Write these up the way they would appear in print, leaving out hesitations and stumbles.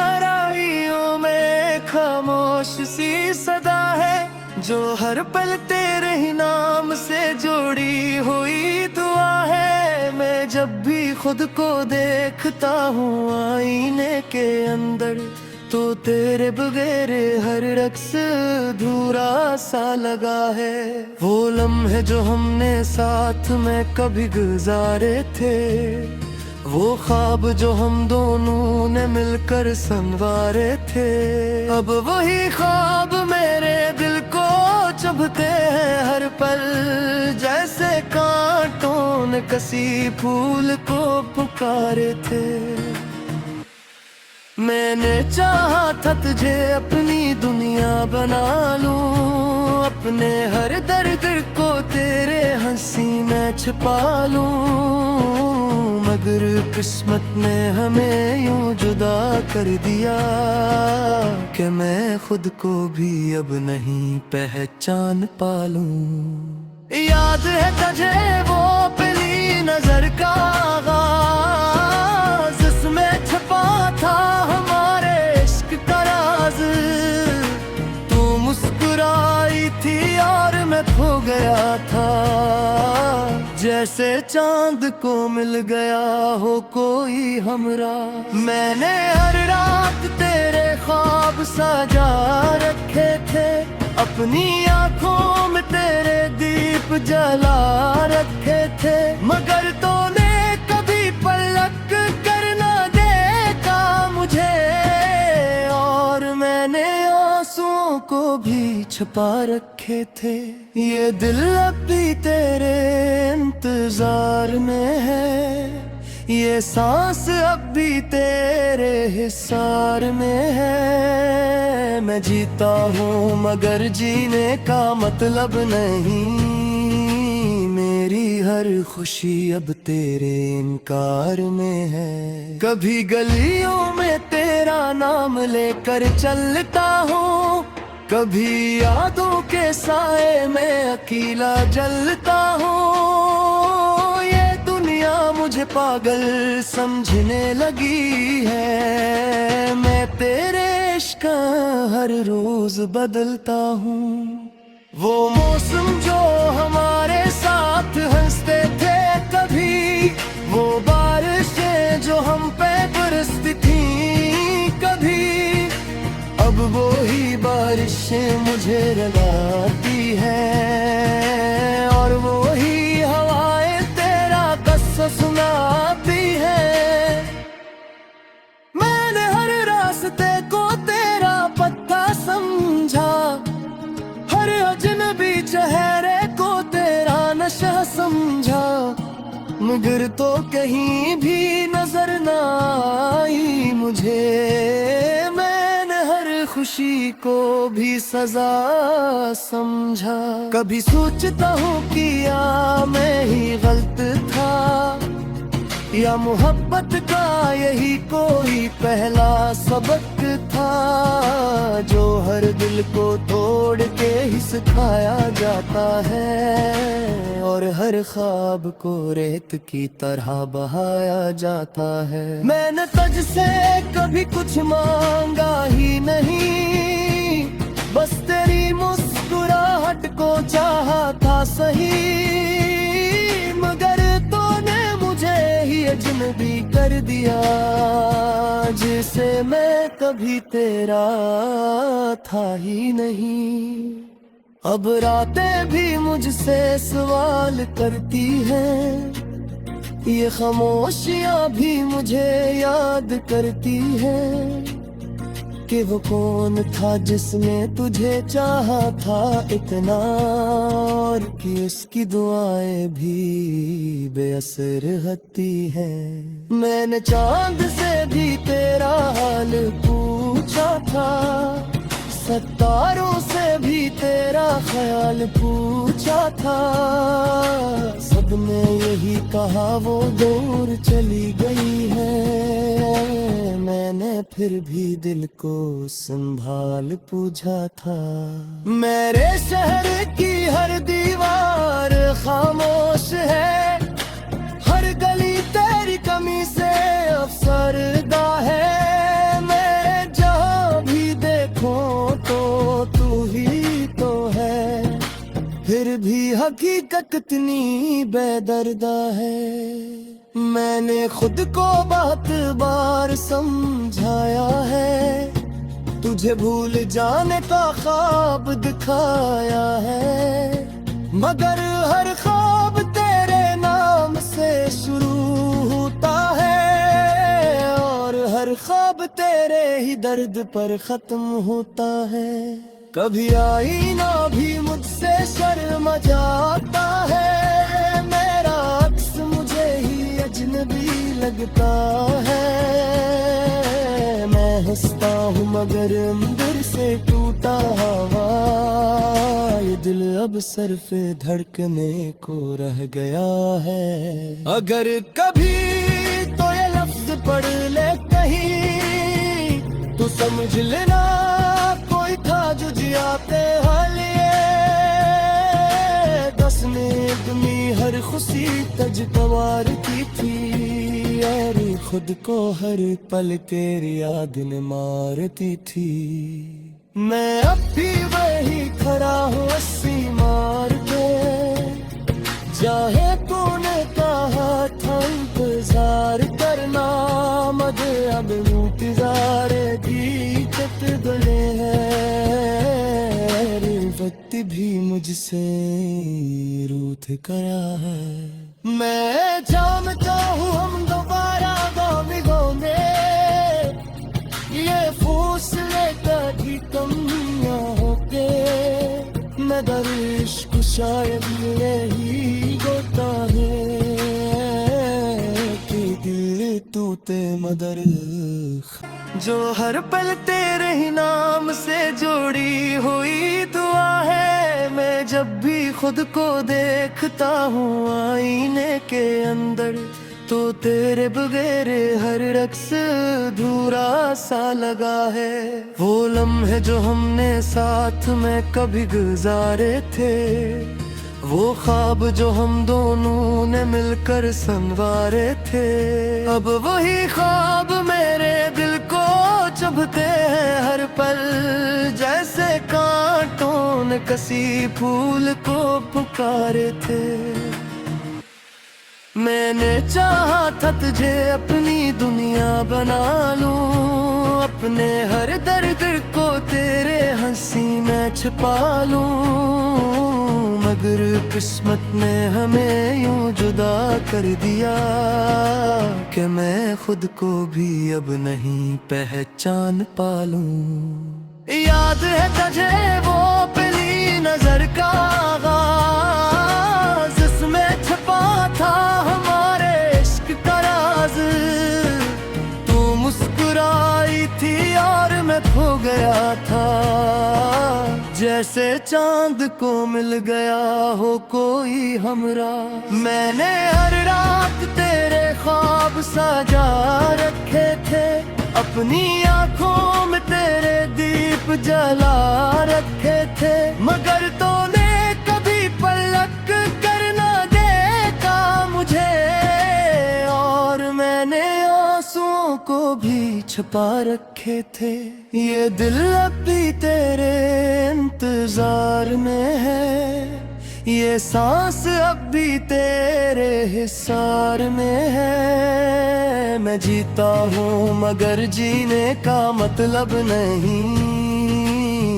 गहराइयों में खामोश सी सदा है, जो हर पल तेरे ही नाम से जुड़ी हुई दुआ है। मैं जब भी खुद को देखता हूँ आईने के अंदर, तो तेरे बगैर हर रक्स अधूरा सा लगा है। वो लम्हे जो हमने साथ में कभी गुजारे थे, वो ख्वाब जो हम दोनों ने मिलकर संवारे थे, अब वही ख्वाब मेरे दिल को चुभते हैं हर पल। जैसे कांटों ने कसी फूल को पुकारे थे। मैंने चाहा था तुझे अपनी दुनिया बना लूं, अपने हर दर्द को तेरे हंसी में छिपा लूं, मगर किस्मत ने हमें यूं जुदा कर दिया कि मैं खुद को भी अब नहीं पहचान पालूं। याद है तुझे वो पहली नजर का आगाज, जिसमें छुपा था हमारे इश्क का राज। तू मुस्कुराई थी और मैं खो गया था, जैसे चांद को मिल गया हो कोई हमरा। मैंने हर रात तेरे ख्वाब सजा रखे थे, अपनी आंखों में तेरे दीप जला रखे थे, मगर तूने कभी पलक कर ना देखा मुझे। और मैंने आंसुओं को भी छुपा रखे थे। ये दिल अब भी तेरे इंतजार में है, ये सांस अब भी तेरे हिसार में है। मैं जीता हूँ मगर जीने का मतलब नहीं, मेरी हर खुशी अब तेरे इनकार में है। कभी गलियों में तेरा नाम लेकर चलता हूँ, कभी यादों के साए में अकेला जलता हूँ। ये दुनिया मुझे पागल समझने लगी है, मैं तेरे इश्क का हर रोज बदलता हूँ। वो मौसम जो हमारे साथ हंसते थे कभी, वो बारिशें जो हम पे बरसती थी कभी, अब वो ही बारिशें मुझे रुलाती हैं, और वो ही हवाएं तेरा किस्सा सुनाती हैं। मैंने हर रास्ते को तेरा पत्ता समझा, हर अजनबी चेहरे को तेरा नशा समझा, मगर तो कहीं भी नजर ना आई मुझे। मैंने हर खुशी को भी सजा समझा। कभी सोचता हूँ कि या मैं ही गलत था, या मोहब्बत का यही कोई पहला सबक था, जो हर दिल को तोड़ के ही सिखाया जाता है, और हर ख्वाब को रेत की तरह बहाया जाता है। मैंने तुझसे कभी कुछ मांगा ही नहीं, बस तेरी मुस्कुराहट को चाहा था सही, मगर तूने मुझे ही अजनबी कर दिया, जिसे मैं कभी तेरा था ही नहीं। अब रातें भी मुझसे सवाल करती हैं, ये खामोशियां भी मुझे याद करती हैं, कि वो कौन था जिसने तुझे चाहा था इतना, और कि उसकी दुआएं भी बेअसर होती हैं। मैंने चांद से भी तेरा हाल पूछा था, सितारों से भी तेरा ख्याल पूछा था, सबने यही कहा वो दूर चली गई है, मैंने फिर भी दिल को संभाल पूछा था। मेरे शहर की हर दीवार खामोश है, हर गली तेरी कमी से अफसरदा है, मेरे भी हकीकत कितनी बेदर्दा है। मैंने खुद को बहुत बार समझाया है, तुझे भूल जाने का ख्वाब दिखाया है, मगर हर ख्वाब तेरे नाम से शुरू होता है और हर ख्वाब तेरे ही दर्द पर खत्म होता है। कभी आईना भी मुझसे शर्म जाता है, मेरा अक्स मुझे ही अजनबी लगता है। मैं हंसता हूँ मगर अंदर से टूटा हुआ ये दिल अब सर पे धड़कने को रह गया है। अगर कभी तो ये लफ्ज पढ़ ले कहीं तो समझ लेना कोई था जो जियाते हालिए। दस ने दुनी हर खुशी तज पवार की थी और खुद को हर पल तेरी याद ने मारती थी। मैं अब भी वही खड़ा हूँ अस्सी मार के, चाहे तूने कहा था इंतजार करना, मगर अब इंतजार की कत गले है। वक्त भी मुझसे रूठ गया है। मैं जानता हूँ हम दोबारा गामी होंगे, ये फूसले कभी कम न होके। मैं दर इश्क शायद यही होता है कि दिल टूटे मगर जो हर पल तेरे ही नाम से जोड़ी हुई दुआ है। मैं जब भी खुद को देखता हूँ आईने के अंदर तो तेरे बगैर हर रक्स अधूरा सा लगा है। वो लम्हे जो हमने साथ में कभी गुजारे थे, वो ख्वाब जो हम दोनों ने मिलकर संवारे थे, अब वही ख्वाब मेरे दिल को चुभते हैं हर पल। जैसे कांटों ने कसी फूल को पुकारे थे। मैंने चाहा था तुझे अपनी दुनिया बना लूं, अपने हर दर्द को तेरे हंसी में छिपा लूं, मगर किस्मत ने हमें यूं जुदा कर दिया कि मैं खुद को भी अब नहीं पहचान पालूं। याद है तुझे वो पहली नजर का आगाज, जिसमें छुपा था हमारे इश्क का राज। तू मुस्कुराई थी और मैं खो गया था, जैसे चांद को मिल गया हो कोई हमरा। मैंने हर रात तेरे ख्वाब सजा रखे थे, अपनी आंखों में तेरे दीप जला रखे थे, मगर तूने कभी पलक कर ना देखा मुझे। और मैंने आंसुओं को भी छुपा रखे थे। ये दिल अब भी तेरे इंतजार में है, ये सांस अब भी तेरे हिसार में है। मैं जीता हूँ मगर जीने का मतलब नहीं,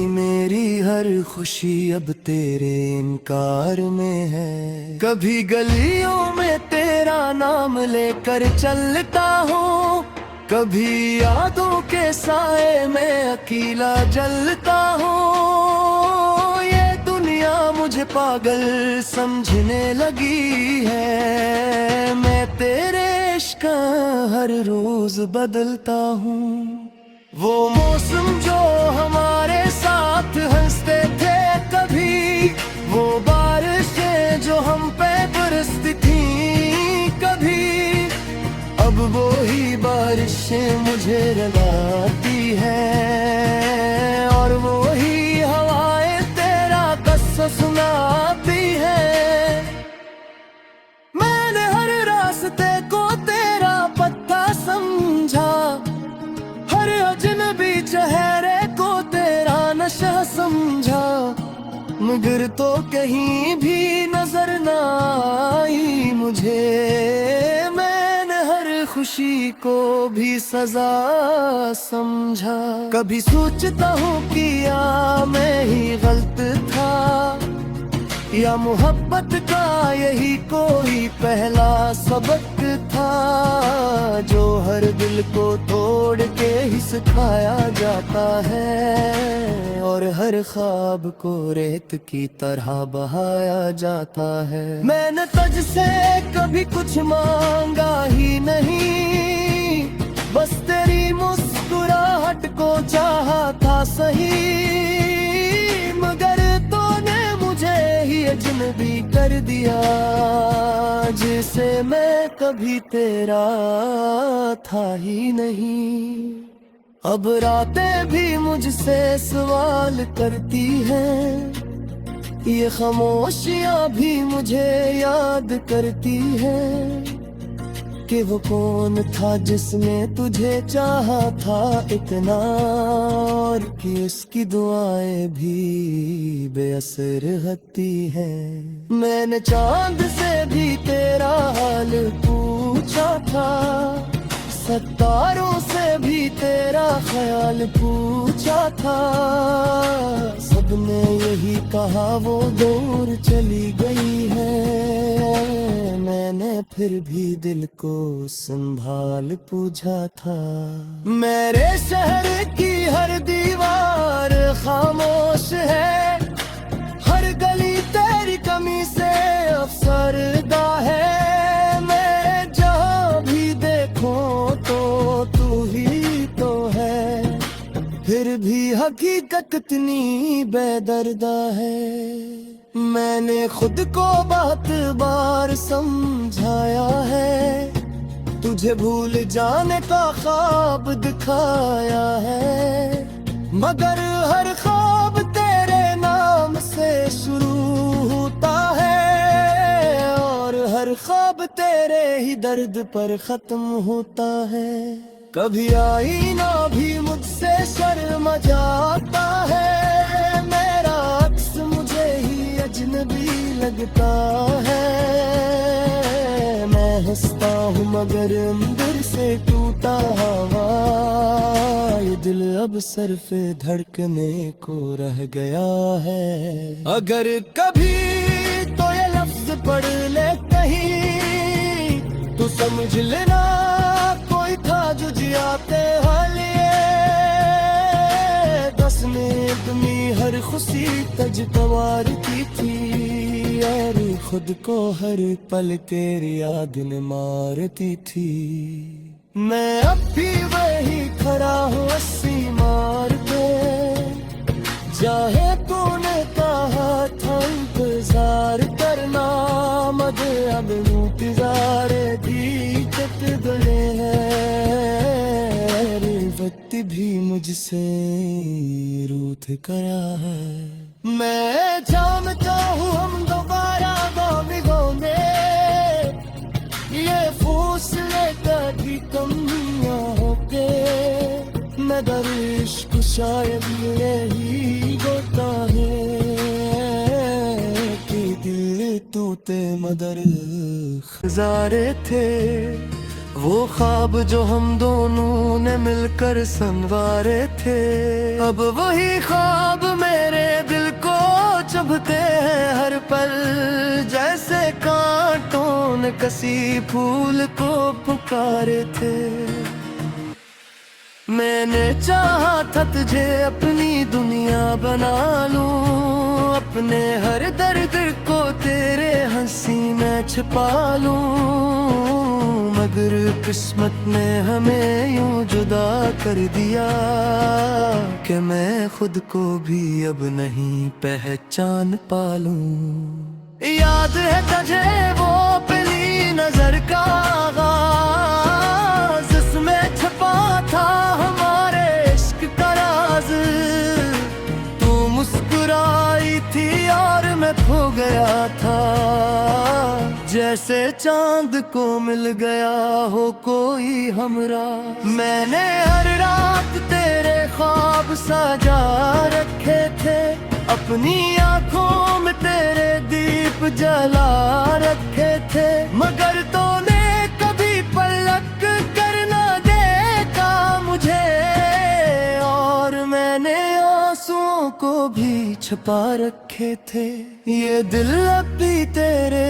मेरी हर खुशी अब तेरे इनकार में है। कभी गलियों में तेरा नाम लेकर चलता हूँ, कभी यादों के साए में अकेला जलता हूँ। ये दुनिया मुझे पागल समझने लगी है, मैं तेरे इश्क हर रोज बदलता हूँ। वो मौसम जो हमारे साथ हंसते थे कभी, वो बारिशें जो हम पे बरसती थी कभी, अब वो ही बारिशें मुझे रुलाती है और वो ही हवाएं तेरा किस्सा सुनाती है। मैंने हर रास्ते को तेरा पत्ता समझा, हर अजनबी चेहरे को तेरा नशा समझा, मगर तो कहीं भी नजर न आई मुझे। मैंने हर खुशी को भी सजा समझा। कभी सोचता हूँ कि या मैं ही गलत था, या मोहब्बत का यही कोई पहला सबक था, जो हर दिल को तोड़ के ही सिखाया जाता है, और हर ख्वाब को रेत की तरह बहाया जाता है। मैंने तुझसे कभी कुछ मांगा ही नहीं, बस तेरी मुस्कुराहट को चाहा था सही, मगर तूने मुझे ही अजनबी कर दिया, जिसे मैं कभी तेरा था ही नहीं। अब रातें भी मुझसे सवाल करती हैं, ये खामोशियां भी मुझे याद करती हैं, कि वो कौन था जिसने तुझे चाहा था इतना, और कि उसकी दुआएं भी बेअसर रहती हैं। मैंने चांद से भी तेरा हाल पूछा था, सितारों से भी तेरा ख्याल पूछा था, सबने यही कहा वो दूर चली गई है। मैंने फिर भी दिल को संभाल पूछा था। मेरे शहर की हर दीवार खामोश है, हर गली तेरी कमी से अफसरदा है। मैं जहाँ भी देखूं तो तू ही तो है, फिर भी हकीकत इतनी बेदर्दा है। मैंने खुद को बहुत बार समझाया है, तुझे भूल जाने का ख्वाब दिखाया है, मगर हर ख्वाब तेरे नाम से शुरू होता है, और हर ख्वाब तेरे ही दर्द पर खत्म होता है। कभी आईना भी मुझसे शर्म जाता है, मेरा अक्स मुझे ही अजनबी लगता है। मैं हंसता हूँ मगर अंदर से टूटा हुआ ये दिल अब सिर्फ धड़कने को रह गया है। अगर कभी तो ये लफ्ज पढ़ ले कहीं, तो समझ लेना कोई था जो जियाते हालिए, दस ने अपनी हर खुशी तज तवार की थी, और खुद को हर पल तेरी याद ने मारती थी। मैं अब भी वही खड़ा हूँ अस्सी मार पे, चाहे तूने कहा था इंतजार करना, मगर अब इंतजार दी तक गए हैं, वक्त भी मुझसे रूठ गया है। मैं जानता हूँ हम दोबारा मिलोगे, ये फूसले कभी कम न होके, मगर इश्क शायद यही होता है, कि दिल टूटे मगर खजारे थे, वो ख्वाब जो हम दोनों ने मिलकर संवारे थे। अब वही ख्वाब मेरे दिल को चुभते हैं हर पल, जैसे कांटों ने कसी फूल को पुकारे थे। मैंने चाहा था तुझे अपनी दुनिया बना लूं, अपने हर दर्द को तेरे हंसी में छिपा लूं, मगर किस्मत ने हमें यूं जुदा कर दिया, कि मैं खुद को भी अब नहीं पहचान पालूं। याद है तुझे वो पहली नजर का आगाज, जिसमें छुपा था हमारे इश्क का राज, तू मुस्कुराई थी और मैं खो गया था, जैसे चांद को मिल गया हो कोई हमरा। मैंने हर रात तेरे ख्वाब सजा रखे थे अपनी आंखों जला रखे थे, मगर तूने कभी पलक कर ना देखा मुझे। और मैंने आंसुओं को भी छुपा रखे थे। ये दिल अब भी तेरे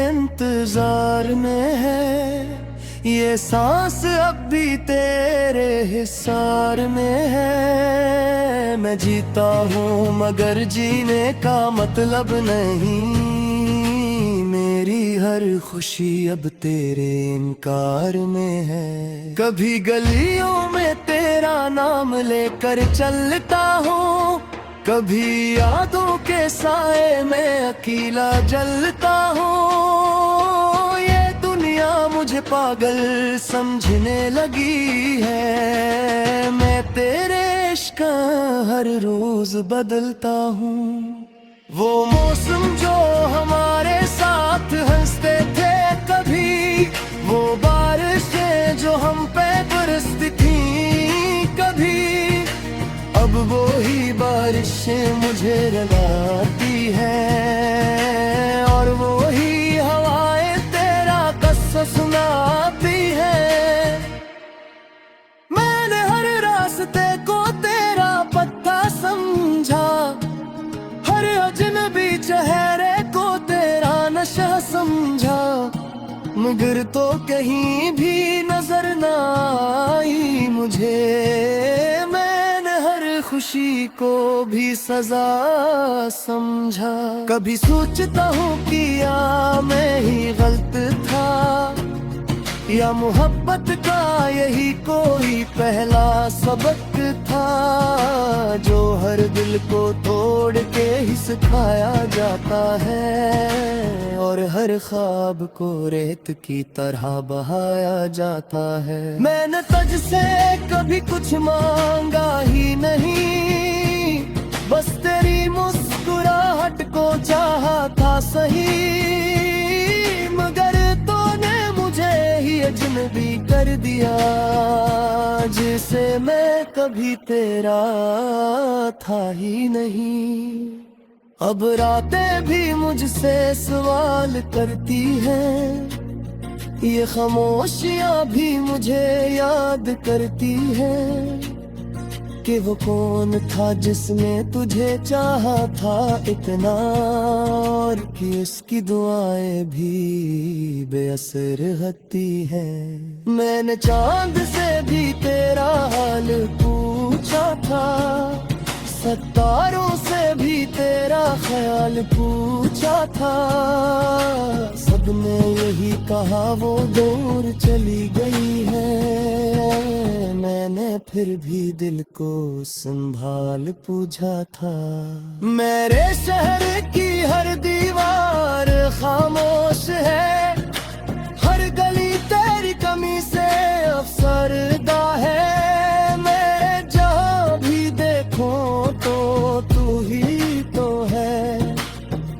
इंतजार में है, ये सांस अब भी तेरे हिसार में है। मैं जीता हूँ मगर जीने का मतलब नहीं, मेरी हर खुशी अब तेरे इनकार में है। कभी गलियों में तेरा नाम लेकर चलता हूँ, कभी यादों के साए में अकेला जलता हूँ। ये दुनिया मुझे पागल समझने लगी है, मैं तेरे इश्क का हर रोज बदलता हूँ। वो मौसम जो हमारे साथ हंसते थे कभी, वो बारिशें जो हम पे बरसती थी कभी, अब वो ही बारिशें मुझे रुलाती है। और वो ही हवाएं तेरा किस्सा सुनाती है। मैंने हर रास्ते को तेरा पत्ता समझा, हर अजनबी चेहरे को तेरा नशा समझा, मगर तो कहीं भी नजर ना आई मुझे। खुशी को भी सजा समझा। कभी सोचता हूँ कि या मैं ही गलत था, या मोहब्बत का यही कोई पहला सबक था, जो हर दिल को तोड़ के ही सिखाया जाता है, और हर ख्वाब को रेत की तरह बहाया जाता है। मैंने तुझसे कभी कुछ मांगा ही नहीं, बस तेरी मुस्कुराहट को चाहा था सही, मगर तूने मुझे ही अजनबी कर दिया, जिसे मैं कभी तेरा था ही नहीं। अब रातें भी मुझसे सवाल करती हैं, ये खामोशियां भी मुझे याद करती हैं, कि वो कौन था जिसने तुझे चाहा था इतना, और कि उसकी दुआएं भी बेअसर होती हैं। मैंने चांद से भी तेरा हाल पूछा था, सितारों से भी तेरा ख्याल पूछा था, सबने यही कहा वो दूर चली गई है, मैंने फिर भी दिल को संभाल पूछा था। मेरे शहर की हर दीवार खामोश है, हर गली तेरी कमी से अफसरदा है, मैं जहाँ भी देखूं तो तू ही तो है,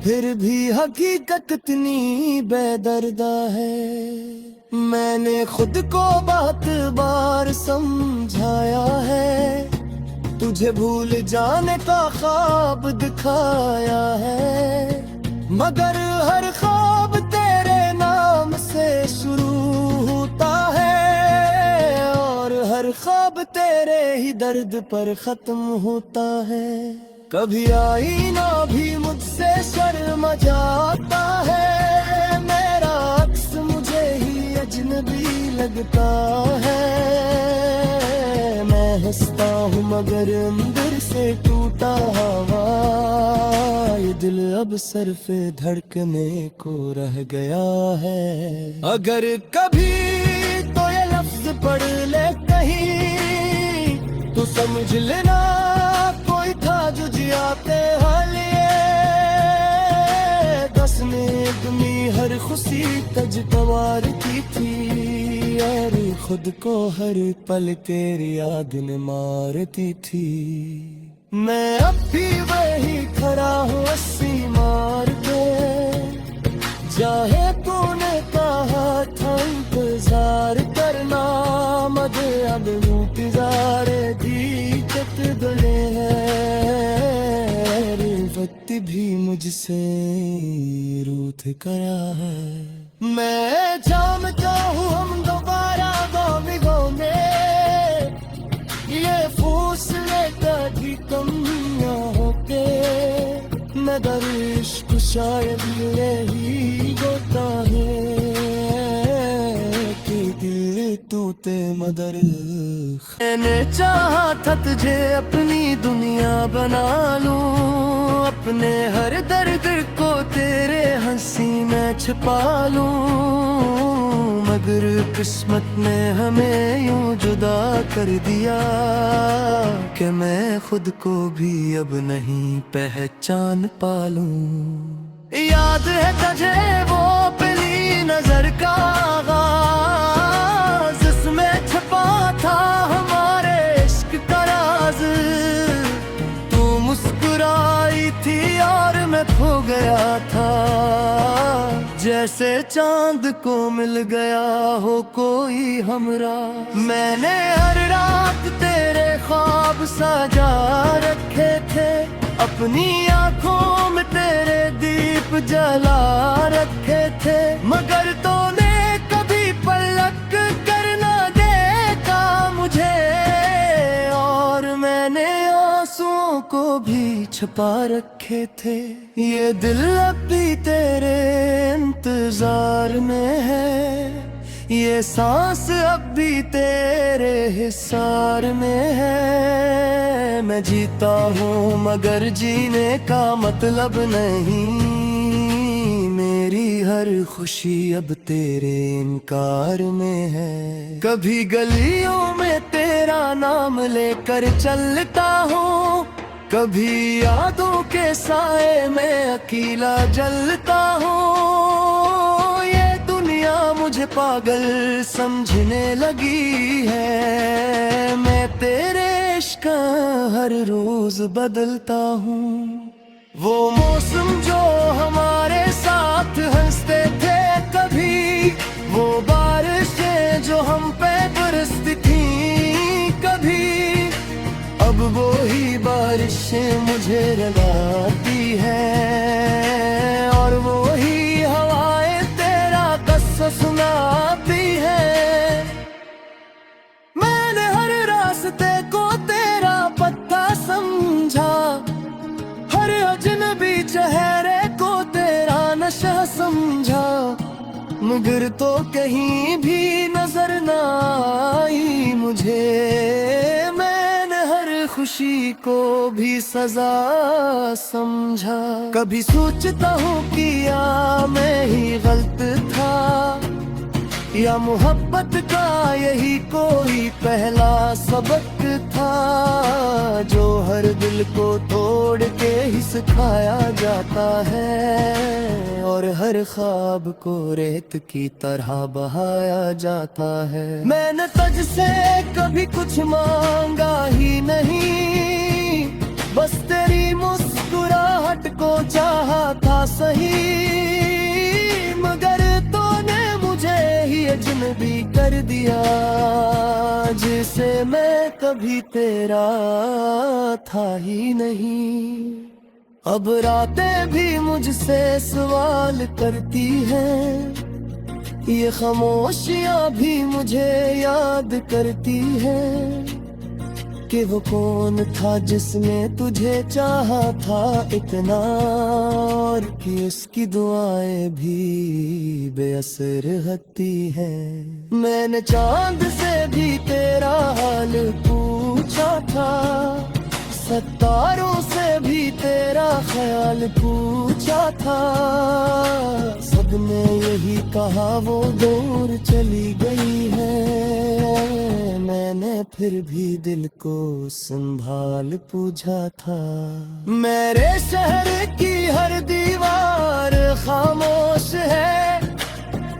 फिर भी हकीकत इतनी बेदर्दा है। मैंने खुद को बहुत बार समझाया है, तुझे भूल जाने का ख्वाब दिखाया है, मगर हर ख्वाब तेरे नाम से शुरू होता है, और हर ख्वाब तेरे ही दर्द पर खत्म होता है। कभी आईना भी मुझसे शर्म जाता है, मेरा अक्स मुझे ही अजनबी लगता है, मैं हंसता हूँ मगर अंदर से टूटा हुआ ये दिल अब सिर्फ धड़कने को रह गया है। अगर कभी तो ये लफ्ज पढ़ ले कहीं, तो समझ लेना कोई था जो जियाते हालिए, दसने दुनी हर खुशी तज पवार की थी, और खुद को हर पल तेरी याद ने मारती थी। मैं अब भी वही खड़ा हूँ 80 मार के, चाहे तूने कहा था इंतजार करना, मद अब इंतजार दी कत गले है, वक्त भी मुझसे रूठ गया है। मैं जानता हूँ हम दोबारा मिलोगे, ये फूसले कभी कम न होके। मगर इश्क शायद यही होता है कि दिल टूटे मगर। मैंने चाहा था तुझे अपनी दुनिया बना लूं, अपने हर दर्द को तेरे हंसी में छिपा लूं। मगर किस्मत ने हमें यूं जुदा कर दिया कि मैं खुद को भी अब नहीं पहचान पालूं। याद है तुझे वो पहली नजर का आगाज, जिसमें छुपा था हमारे इश्क का राज। तू मुस्कुराई थी और मैं खो गया था, जैसे चांद को मिल गया हो कोई हमरा। मैंने हर रात तेरे ख्वाब सजा रखे थे, अपनी आंखों में तेरे दीप जला रखे थे। मगर तूने कभी पलक कर ना देखा मुझे, और मैंने आंसुओं को भी छुपा रखे थे। ये दिल अब भी तेरे इंतजार में है, ये सांस अब भी तेरे हिसार में है। मैं जीता हूँ मगर जीने का मतलब नहीं, मेरी हर खुशी अब तेरे इनकार में है। कभी गलियों में तेरा नाम लेकर चलता हूँ, कभी यादों के साए में अकेला जलता हूँ। ये दुनिया मुझे पागल समझने लगी है, मैं तेरे इश्क हर रोज बदलता हूँ। वो मौसम जो हमारे साथ हंसते थे कभी, वो बारिशें जो हम पे बरसती थी कभी, अब वो ही बारिशें मुझे रुलाती है। और वो ही हवाएं तेरा किस्सा सुनाती है। मैंने हर रास्ते को तेरा पत्ता समझा, हर अजनबी चेहरे को तेरा नशा समझा। मगर तो कहीं भी नजर ना आई मुझे, मैंने हर खुशी को भी सजा समझा। कभी सोचता हूँ कि या मैं ही गलत था, या मोहब्बत का यही कोई पहला सबक था, जो हर दिल को तोड़ के ही सिखाया जाता है, और हर ख्वाब को रेत की तरह बहाया जाता है। मैंने तुझसे कभी कुछ मांगा ही नहीं, बस तेरी मुस्कुराहट को चाहा था सही। मगर तूने मुझे ही अजनबी कर दिया, जिसे मैं कभी तेरा था ही नहीं। अब रातें भी मुझसे सवाल करती हैं, ये खामोशियां भी मुझे याद करती हैं कि वो कौन था जिसने तुझे चाहा था इतना, और कि उसकी दुआएं भी बेअसर होती हैं। मैंने चांद से भी तेरा हाल पूछा था, सितारों से भी तेरा ख्याल पूछा था। सबने यही कहा वो दूर चली गई है, मैंने फिर भी दिल को संभाल पूछा था। मेरे शहर की हर दीवार खामोश है,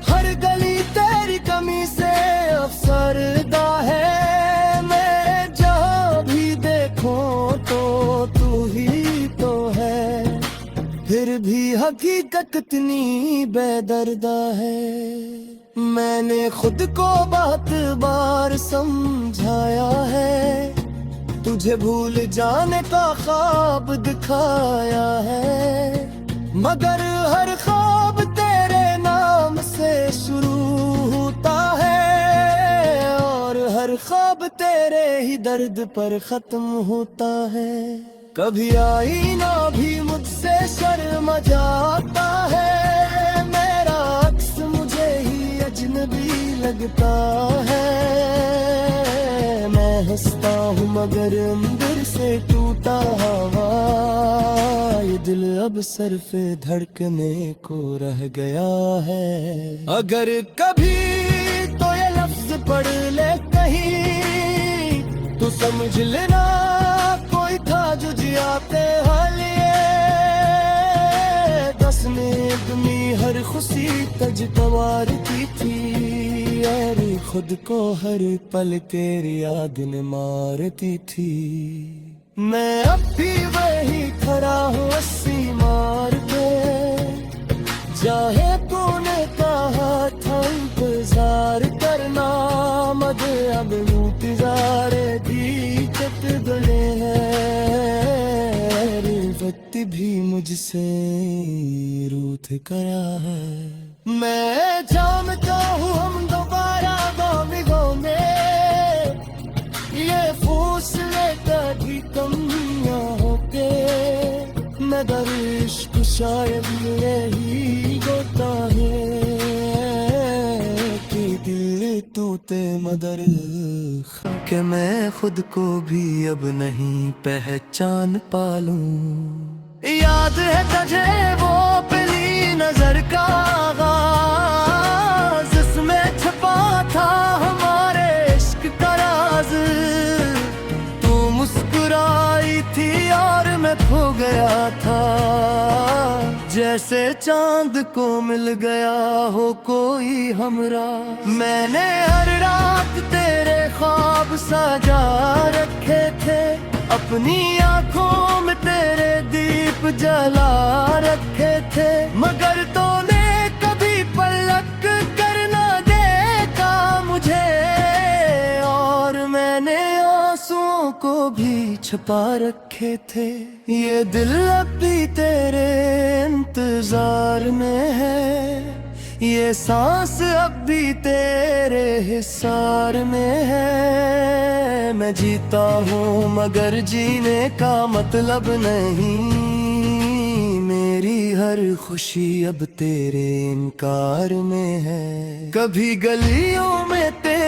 हर गली तेरी कमी से अफसरदा है। मैं जहाँ भी देखूं तो तू ही तो है, फिर भी हकीकत इतनी बेदर्दा है। मैंने खुद को बहुत बार समझाया है, तुझे भूल जाने का ख्वाब दिखाया है, मगर हर ख्वाब तेरे नाम से शुरू होता है, और हर ख्वाब तेरे ही दर्द पर खत्म होता है। कभी आईना भी मुझसे शर्मा जाता है, मेरा अक्स मुझे ही अजनबी लगता है। मैं हंसता हूँ मगर अंदर से टूटा हुआ ये दिल अब सर पे धड़कने को रह गया है। अगर कभी तो ये लफ्ज पढ़ ले कहीं, तो समझ लेना कोई था जो जियाते हालिए। दस ने अपनी हर खुशी तज तवारती थी, और खुद को हर पल तेरी याद ने मारती थी। मैं अब भी वही खड़ा हूँ 80 मार के, चाहे तूने कहा था इंतजार करना, मगर अब इंतजार दी कट गए हैं। वक्त भी मुझसे रूठ करा है। मैं जानता हूँ हम दोबारा गाँव ये फूसले कभी कमियां होके, मगर इश्क शायद यही होता है कि दिल टूटे मगर कि मैं खुद को भी अब नहीं पहचान पालूं। याद है तुझे वो पहली नजर का आगाज, जिसमें छपा था हमारे इश्क का राज। तू मुस्कुराई थी और मैं खो गया था, जैसे चांद को मिल गया हो कोई हमरा। मैंने हर रात तेरे ख्वाब सजा रखे थे, अपनी आंखों में तेरे दीप जला रखे थे, मगर तूने कभी पलक कर ना देखा मुझे, और मैंने आंसुओं को भी छुपा रखे थे। ये दिल अब भी तेरे इंतजार में है, ये सांस अब भी तेरे हिसार में है। मैं जीता हूँ मगर जीने का मतलब नहीं, मेरी हर खुशी अब तेरे इनकार में है। कभी गलियों में तेरे